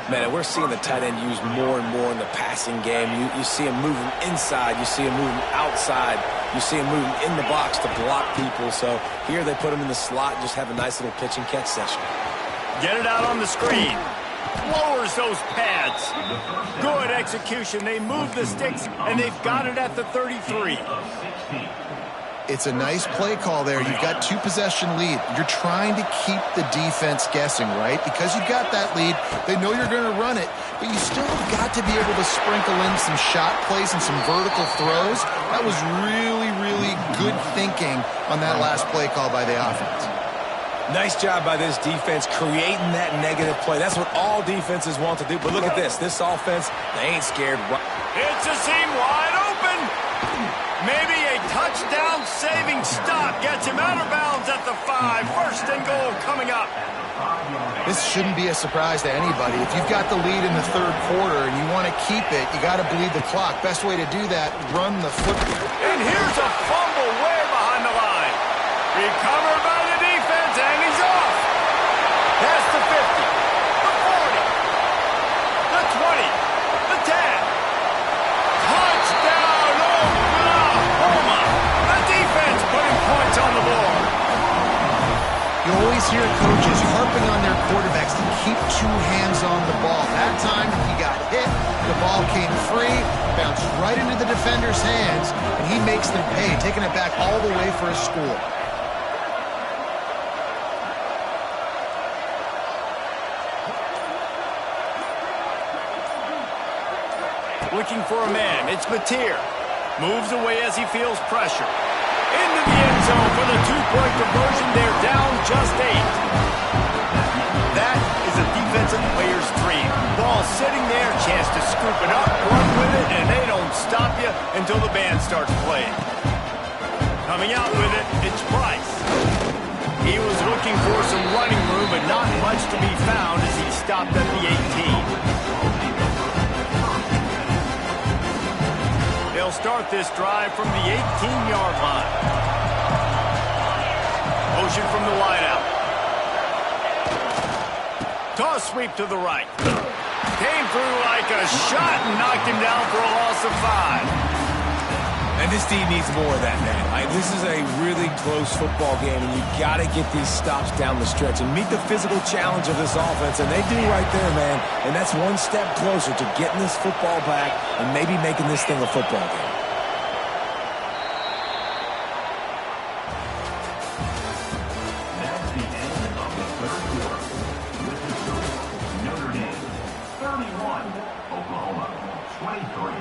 Man, we're seeing the tight end used more and more in the passing game. You see him moving inside. You see him moving outside. You see him moving in the box to block people. So here they put him in the slot and just have a nice little pitch and catch session.
Get it out on the screen. Lowers those pads. Good execution. They move the sticks, and they've got it at the 33.
It's a nice play call there. You've got 2-possession lead. You're trying to keep the defense guessing, right? Because you've got that lead, they know you're going to run it, but you still have got to be able to sprinkle in some shot plays and some vertical throws. That was really, really good thinking on that last play call by the offense.
Nice job by this defense creating that negative play. That's what all defenses want to do. But look at this. This offense, they ain't scared.
It's a seam wide open. Maybe a touchdown-saving stop gets him out of bounds at the 5. First and goal coming up.
This shouldn't be a surprise to anybody. If you've got the lead in the third quarter and you want to keep it, you got to bleed the clock. Best way to do that, run the football.
And here's a fumble way behind the line. Recovered by the defense, and 20, the 10. Touchdown, Oklahoma! The defense putting points on the board.
You always hear coaches harping on their quarterbacks to keep two hands on the ball. That time, he got hit, the ball came free, bounced right into the defender's hands, and he makes them pay, taking it back all the way for a score.
Looking for a man, it's Notre. Moves away as he feels pressure. Into the end zone for the two-point conversion. They're down just 8. That is a defensive player's dream. Ball sitting there, chance to scoop it up, run with it, and they don't stop you until the band starts playing. Coming out with it, it's Price. He was looking for some running room, but not much to be found as he stopped at the 18. They'll start this drive from the 18-yard line. Motion from the wideout. Toss sweep to the right. Came through like a shot and knocked him down for a loss of 5.
And this team needs more of that, man. This is a really close football game, and you got to get these stops down the stretch and meet the physical challenge of this offense, and they do right there, man. And that's one step closer to getting this football back and maybe making this thing a football game.
That's the end of the third quarter. This is your Notre Dame 31, Oklahoma 23.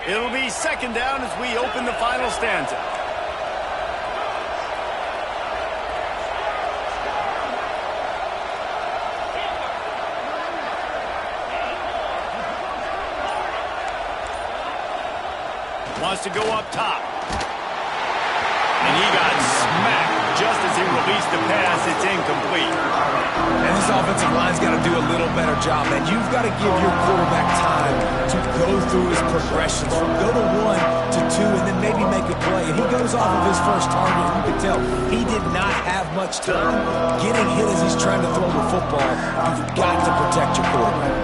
It'll be second down as we open the final stanza. Wants to go up top. And he got smacked just as he released the pass. It's incomplete.
And this offensive line's got to do a little better job, man. You've got to give your quarterback time to go through his progressions, from go to 1 to 2, and then maybe make a play. And he goes off of his first target, and you can tell he did not have much time getting hit as he's trying to throw the football. You've got to protect your quarterback.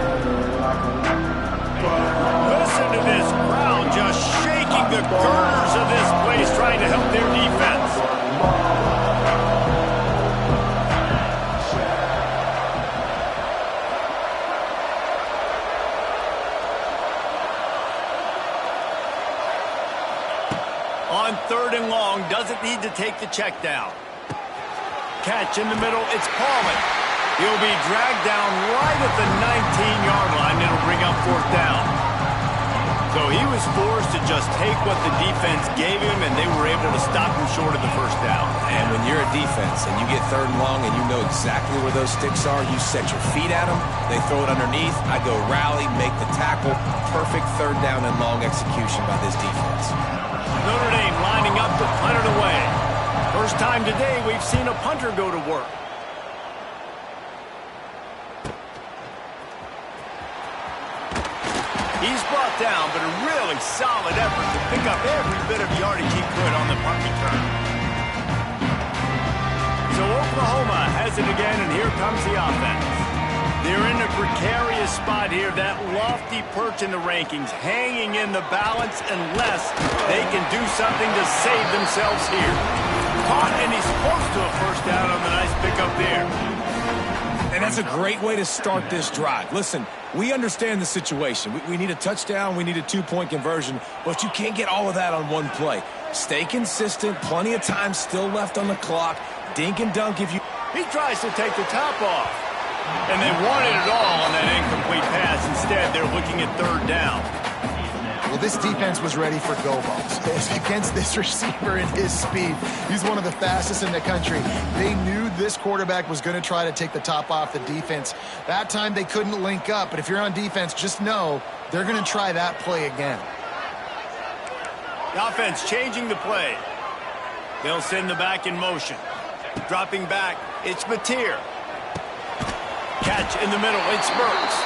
Listen to this crowd just shaking the girders of this place, trying to help their defense. On 3rd and long, doesn't need to take the check down. Catch in the middle, it's Paulman. He'll be dragged down right at the 19-yard line. It'll bring up 4th down. So he was forced to just take what the defense gave him, and they were able to stop him short of the 1st down.
And when you're a defense and you get 3rd and long and you know exactly where those sticks are, you set your feet at them, they throw it underneath, I go rally, make the tackle. Perfect 3rd down and long execution by this defense.
Notre Dame lining up to punt it away. First time today we've seen a punter go to work. He's brought down, but a really solid effort to pick up every bit of yardage he could on the punt return. So Oklahoma has it again, and here comes the offense. They're in a precarious spot here, that lofty perch in the rankings, hanging in the balance unless they can do something to save themselves here. Caught, and he's supposed to have 1st down on the nice pickup there.
And that's a great way to start this drive. Listen, we understand the situation. We need a touchdown, we need a 2-point conversion, but you can't get all of that on one play. Stay consistent, plenty of time still left on the clock. Dink and dunk if you...
He tries to take the top off. And they wanted it all on that incomplete pass. Instead, they're looking at 3rd down.
Well, this defense was ready for go balls. Against this receiver and his speed, he's one of the fastest in the country. They knew this quarterback was going to try to take the top off the defense. That time they couldn't link up, but if you're on defense, just know they're going to try that play again.
The offense changing the play. They'll send the back in motion. Dropping back, it's Notre. Catch in the middle, it's Burks.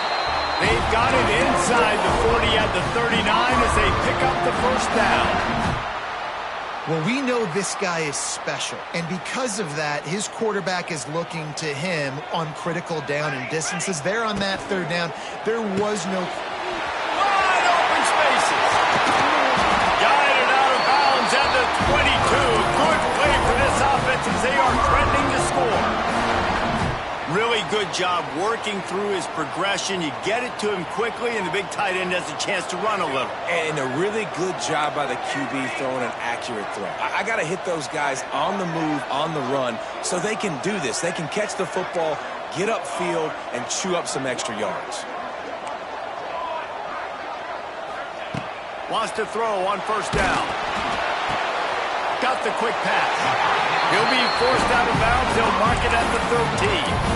They've got it inside the 40 at the 39 as they pick up the 1st down.
Well, we know this guy is special, and because of that, his quarterback is looking to him on critical down and distances. There on that third down, there was no...
Wide open spaces. Guided out of bounds at the 22. Good play for this offense as they are threatening to score. Really good job working through his progression. You get it to him quickly, and the big tight end has a chance to run a little.
And a really good job by the QB throwing an accurate throw. I got to hit those guys on the move, on the run, so they can do this. They can catch the football, get upfield, and chew up some extra yards.
Wants to throw on first down. Got the quick pass. He'll be forced out of bounds. They'll mark it at the 13.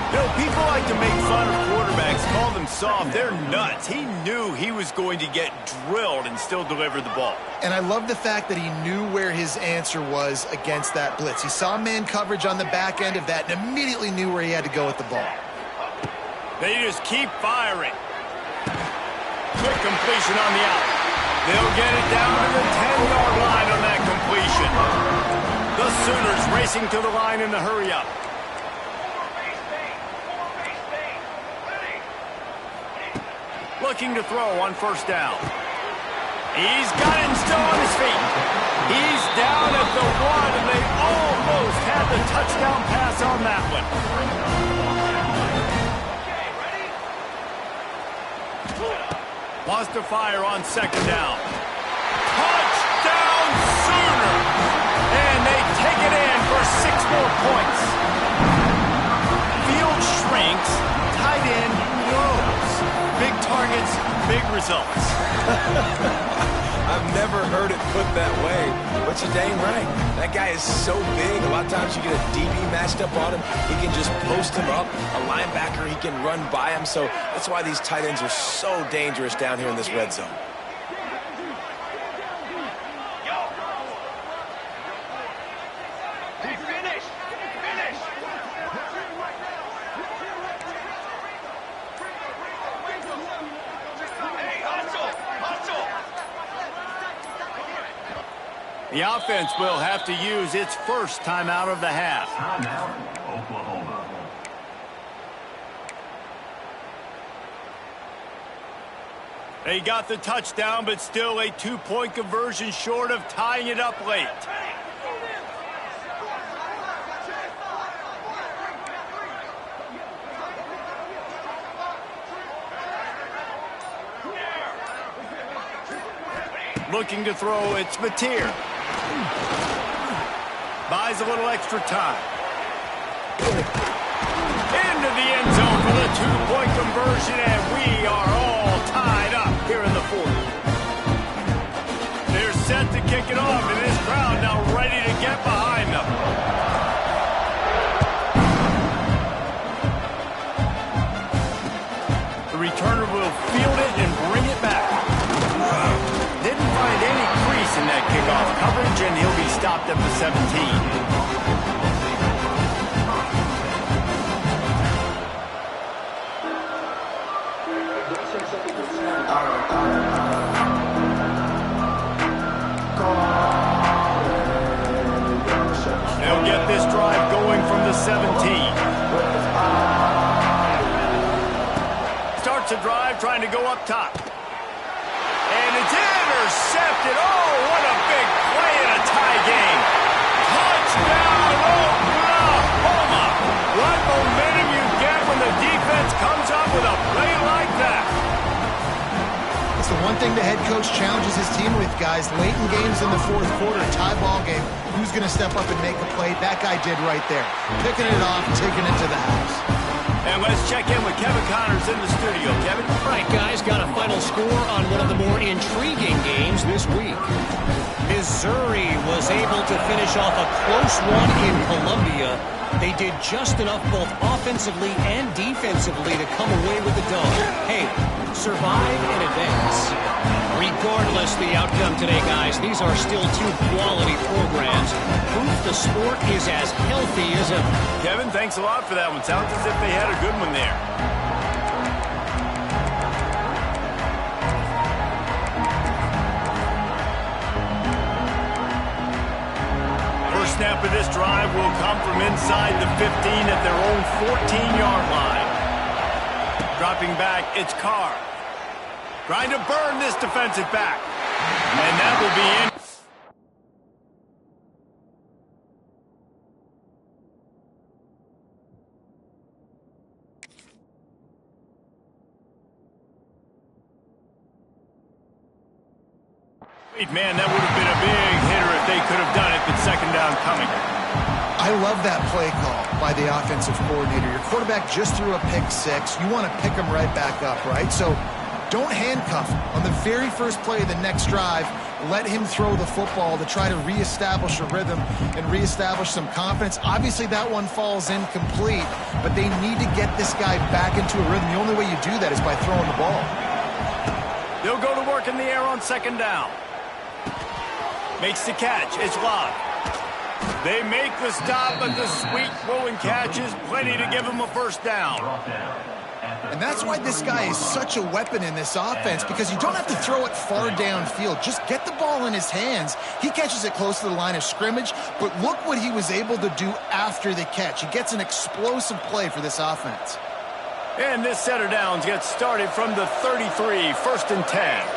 You know, people like to make fun of quarterbacks, call them soft. They're nuts. He knew he was going to get drilled and still deliver the ball.
And I love the fact that he knew where his answer was against that blitz. He saw man coverage on the back end of that and immediately knew where he had to go with the ball.
They just keep firing. Quick completion on the out. They'll get it down to the 10-yard line on that completion. The Sooners racing to the line in the hurry-up. Looking to throw on first down. He's got it and still on his feet. He's down at the 1, and they almost had the touchdown pass on that one. Wants to fire on second down. Touchdown Sooner! And they take it in for 6 more points. Field shrinks, tight end grows. Big targets, big results.
I've never heard it put that way, but you're dang right. That guy is so big. A lot of times you get a DB matched up on him. He can just post him up. A linebacker, he can run by him. So that's why these tight ends are so dangerous down here in this red zone.
The offense will have to use its first timeout of the half.
Timeout, Oklahoma.
They got the touchdown, but still a 2-point conversion short of tying it up late. Looking to throw, it's Mateer. Buys a little extra time. Into the end zone for the 2-point conversion, and we are all tied up here in the 4th. They're set to kick it off, and this crowd now ready to get behind them. The returner will field it and bring it back. Didn't find any crease in that kickoff coverage, and he'll be stopped at the 17. They'll get this drive going from the 17. Starts a drive trying to go up top. And it's intercepted. Oh, what a big play in a tie game. Touchdown, Oklahoma. What momentum you get when the defense comes up with a play like that.
It's the one thing the head coach challenges his team with, guys. Late in games in the 4th quarter, tie ball game, who's going to step up and make a play? That guy did right there. Picking it off, taking it to the house.
And let's check in with Kevin Connors in the studio. Kevin?
All right, guys, got a final score on one of the more intriguing games this week. Missouri was able to finish off a close one in Columbia. They did just enough both offensively and defensively to come away with the dub. Hey, survive and advance. Regardless the outcome today, guys, these are still 2 quality programs. Proof the sport is as healthy as ever.
Kevin, thanks a lot for that one. Sounds as if they had a good one there. from inside the 15 at their own 14-yard line. Dropping back, it's Carr. Trying to burn this defensive back. And that will be in. Man, that would have been a big hitter if they could have done it, but second down coming.
I love that play call by the offensive coordinator. Your quarterback just threw a pick six. You want to pick him right back up, right? So don't handcuff him. On the very first play of the next drive, let him throw the football to try to reestablish a rhythm and reestablish some confidence. Obviously, that one falls incomplete, but they need to get this guy back into a rhythm. The only way you do that is by throwing the ball.
They'll go to work in the air on second down. Makes the catch. It's Locke. They make the stop, but the sweet throw and catch is plenty to give them a first down.
And that's why this guy is such a weapon in this offense, because you don't have to throw it far downfield. Just get the ball in his hands. He catches it close to the line of scrimmage, but look what he was able to do after the catch. He gets an explosive play for this offense.
And this set of downs gets started from the 33, first and 10.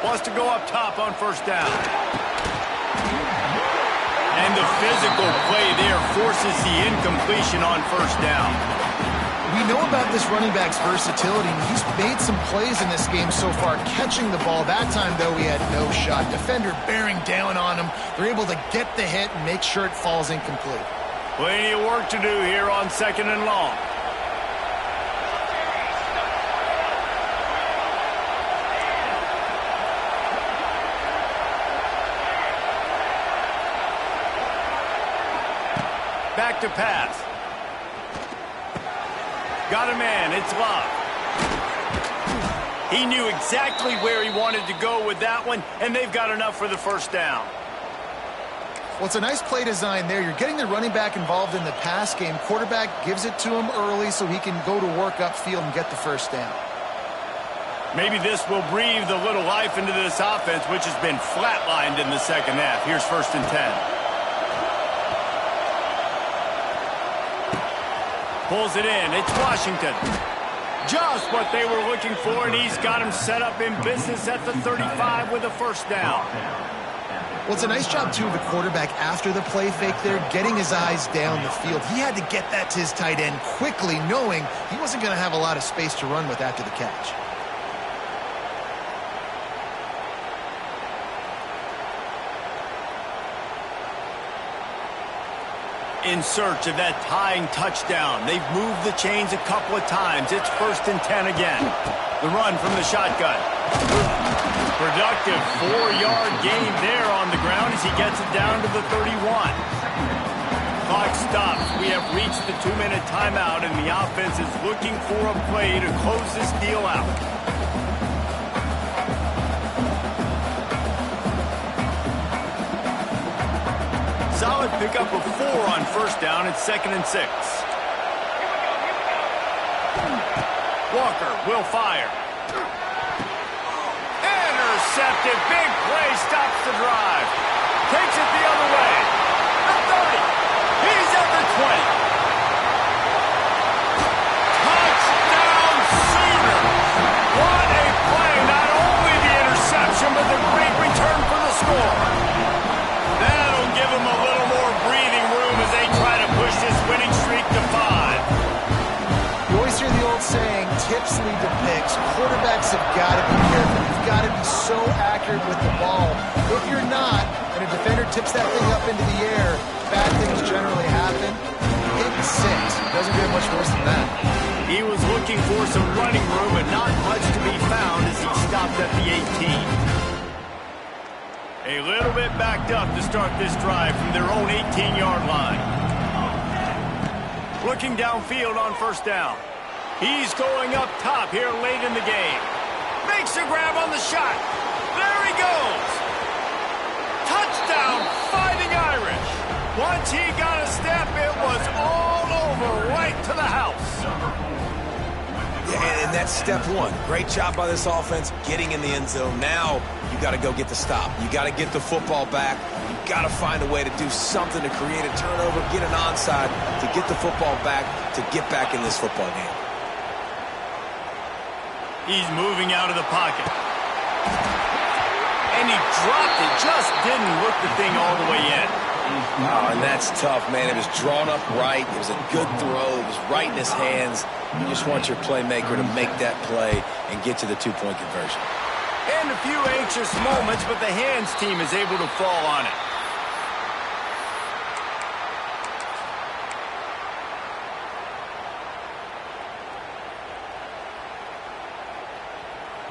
Wants to go up top on first down. And the physical play there forces the incompletion on first down.
We know about this running back's versatility. He's made some plays in this game so far, catching the ball. That time, though, he had no shot. Defender bearing down on him. They're able to get the hit and make sure it falls incomplete.
Plenty of work to do here on second and long. Back to pass. Got a man. It's Locke. He knew exactly where he wanted to go with that one, and they've got enough for the first down.
Well, it's a nice play design there. You're getting the running back involved in the pass game. Quarterback gives it to him early so he can go to work upfield and get the first down.
Maybe this will breathe a little life into this offense, which has been flatlined in the second half. Here's first and 10. Pulls it in. It's Washington. Just what they were looking for, and he's got him set up in business at the 35 with a first down.
Well, it's a nice job, too, of the quarterback after the play fake there, getting his eyes down the field. He had to get that to his tight end quickly, knowing he wasn't going to have a lot of space to run with after the catch.
In search of that tying touchdown. They've moved the chains a couple of times. It's first and 10 again. The run from the shotgun. Productive 4-yard gain there on the ground as he gets it down to the 31. Clock stops. We have reached the 2-minute timeout, and the offense is looking for a play to close this deal out. Solid pickup of 4 on first down. It's second and 6. Walker will fire. Intercepted. Big play. Stops the drive. Takes it the other way. The 30. He's at the 20. Touchdown Sooners. What a play. Not only the interception, but the great return for the score. That'll give them a little more breathing room as they try to push this winning streak to 5.
You always hear the old saying, tips lead to picks. Quarterbacks have got to be careful. You've got to be so accurate with the ball. If you're not, and a defender tips that thing up into the air, bad things generally happen. Pick 6. Doesn't get much worse than that.
He was looking for some running room, and not much to be found as he stopped at the 18. A little bit backed up to start this drive from their own 18-yard line. Looking downfield on first down. He's going up top here late in the game. Makes a grab on the shot. There he goes. Touchdown, Fighting Irish. Once he got a step, it was all over right to the house.
Yeah, and that's step one. Great job by this offense getting in the end zone. Now you got to go get the stop. You got to get the football back. You got to find a way to do something to create a turnover, get an onside, to get the football back, to get back in this football game.
He's moving out of the pocket. And he dropped it. Just didn't look the thing all the way in.
Oh, and that's tough, man. It was drawn up right. It was a good throw. It was right in his hands. You just want your playmaker to make that play and get to the two-point conversion.
And a few anxious moments, but the hands team is able to fall on it.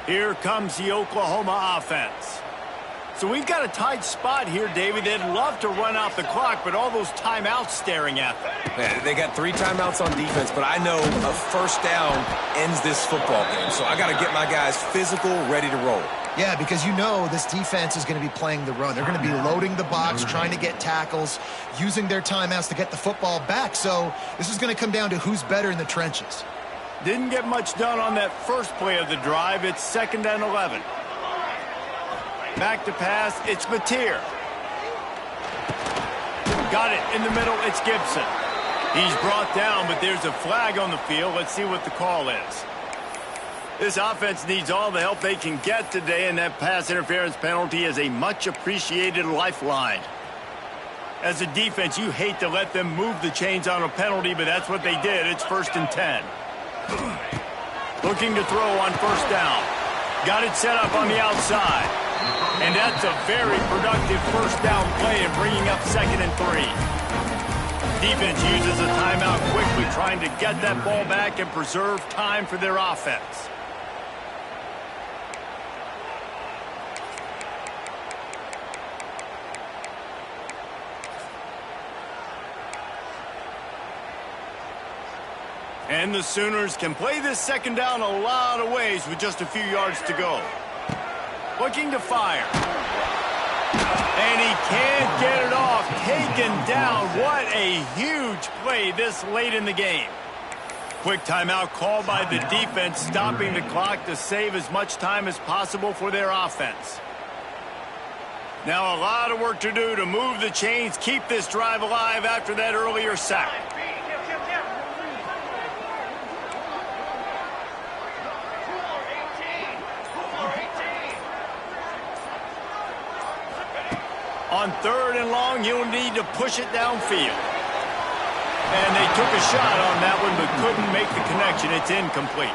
Here comes the Oklahoma offense. So we've got a tight spot here, David. They'd love to run out the clock, but all those timeouts staring at them.
Yeah, they got 3 timeouts on defense, but I know a first down ends this football game. So I got to get my guys physical, ready to roll.
Yeah, because you know this defense is going to be playing the run. They're going to be loading the box, trying to get tackles, using their timeouts to get the football back. So this is going to come down to who's better in the trenches.
Didn't get much done on that first play of the drive. It's 2nd and 11. Back to pass. It's Mateer. Got it in the middle. It's Gibson. He's brought down, but there's a flag on the field. Let's see what the call is. This offense needs all the help they can get today, and that pass interference penalty is a much-appreciated lifeline. As a defense, you hate to let them move the chains on a penalty, but that's what they did. It's 1st and 10. Looking to throw on 1st down. Got it set up on the outside. And that's a very productive 1st down play and bringing up 2nd and 3. Defense uses a timeout quickly, trying to get that ball back and preserve time for their offense. And the Sooners can play this 2nd down a lot of ways with just a few yards to go. Looking to fire. And he can't get it off. Taken down. What a huge play this late in the game. Quick timeout called by the defense, stopping the clock to save as much time as possible for their offense. Now a lot of work to do to move the chains, keep this drive alive after that earlier sack. On 3rd and long, you'll need to push it downfield. And they took a shot on that one, but couldn't make the connection. It's incomplete.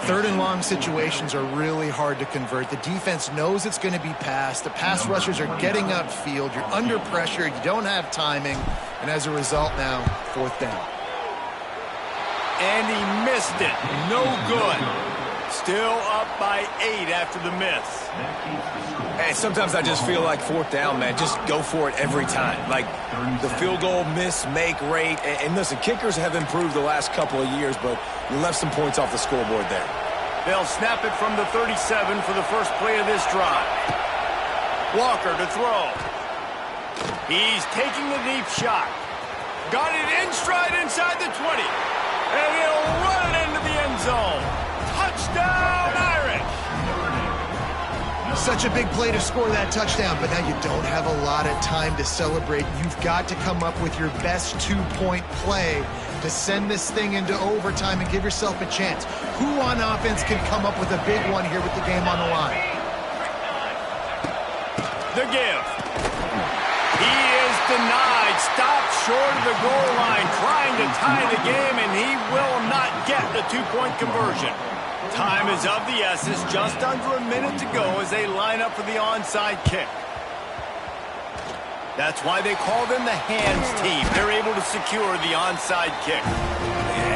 3rd and long situations are really hard to convert. The defense knows it's going to be passed. The pass rushers are getting upfield. You're under pressure. You don't have timing. And as a result now, 4th down.
And he missed it. No good. Still up by 8 after the miss.
Hey, sometimes I just feel like 4th down, man. Just go for it every time. Like the field goal miss, make rate. And listen, kickers have improved the last couple of years, but you left some points off the scoreboard there.
They'll snap it from the 37 for the first play of this drive. Walker to throw. He's taking the deep shot. Got it in stride inside the 20. And he'll run it into the end zone. Touchdown, Irish!
Such a big play to score that touchdown, but now you don't have a lot of time to celebrate. You've got to come up with your best 2-point play to send this thing into overtime and give yourself a chance. Who on offense can come up with a big one here with the game on the line?
The give. He is denied. Stopped short of the goal line, trying to tie the game, and he will not get the 2-point conversion. Time is of the essence, just under a minute to go as they line up for the onside kick. That's why they call them the hands team. They're able to secure the onside kick.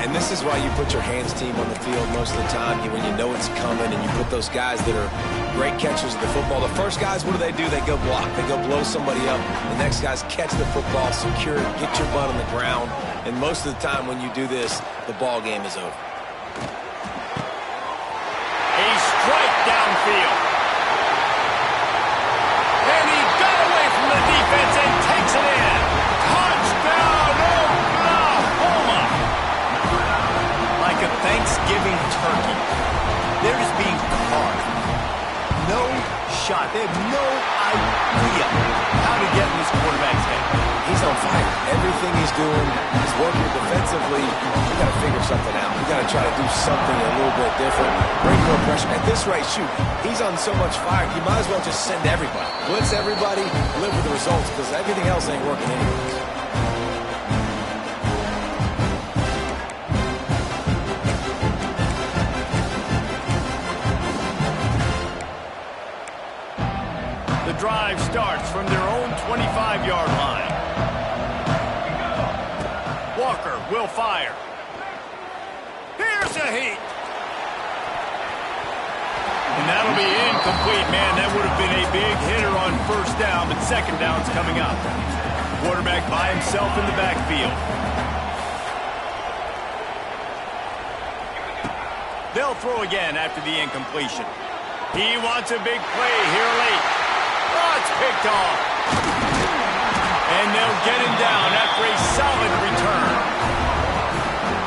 And this is why you put your hands team on the field most of the time when you know it's coming, and you put those guys that are great catchers of the football. The first guys, what do? They go block. They go blow somebody up. The next guys catch the football, secure it, get your butt on the ground. And most of the time when you do this, the ball game is over.
A strike downfield. And he got away from the defense and takes it in. Touchdown, Oklahoma! Like a Thanksgiving turkey. shot. They have no idea how to get in this quarterback's head.
He's on fire. Everything he's doing is working defensively. We got to figure something out. We got to try to do something a little bit different. Bring more pressure. At this rate, shoot, he's on so much fire. You might as well just send everybody. Blitz everybody, live with the results, because everything else ain't working anyways.
The drive starts from their own 25-yard line. Walker will fire. Here's a heat. And that'll be incomplete, man. That would have been a big hitter on first down, but second down's coming up. Quarterback by himself in the backfield. They'll throw again after the incompletion. He wants a big play here late. Oh, it's picked off. And they'll get him down after a solid return.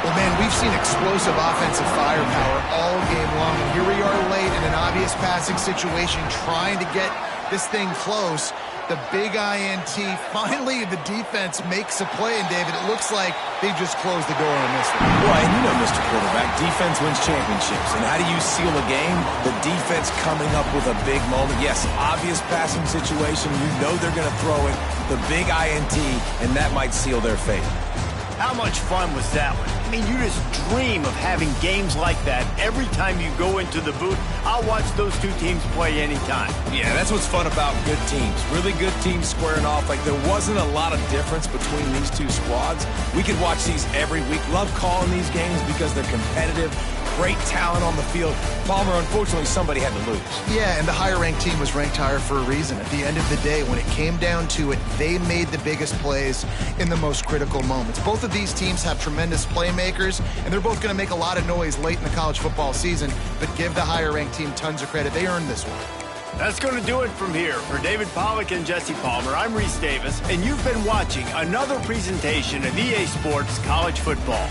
Well, man, we've seen explosive offensive firepower all game long, and here we are late in an obvious passing situation trying to get this thing close. The big INT, finally the defense makes a play, and David, it looks like they just closed the door on this one.
Well, and you know, Mr. Quarterback, defense wins championships. And how do you seal a game? The defense coming up with a big moment. Yes, obvious passing situation. You know they're going to throw it. The big INT, and that might seal their fate.
How much fun was that one? I mean, you just dream of having games like that every time you go into the booth. I'll watch those two teams play anytime.
Yeah, that's what's fun about good teams. Really good teams squaring off. Like, there wasn't a lot of difference between these two squads. We could watch these every week. Love calling these games because they're competitive. Great talent on the field. Palmer, unfortunately, somebody had to lose.
Yeah, and the higher-ranked team was ranked higher for a reason. At the end of the day, when it came down to it, they made the biggest plays in the most critical moments. Both of these teams have tremendous playmakers, and they're both going to make a lot of noise late in the college football season, but give the higher-ranked team tons of credit. They earned this one.
That's going to do it from here. For David Pollack and Jesse Palmer, I'm Reese Davis, and you've been watching another presentation of EA Sports College Football.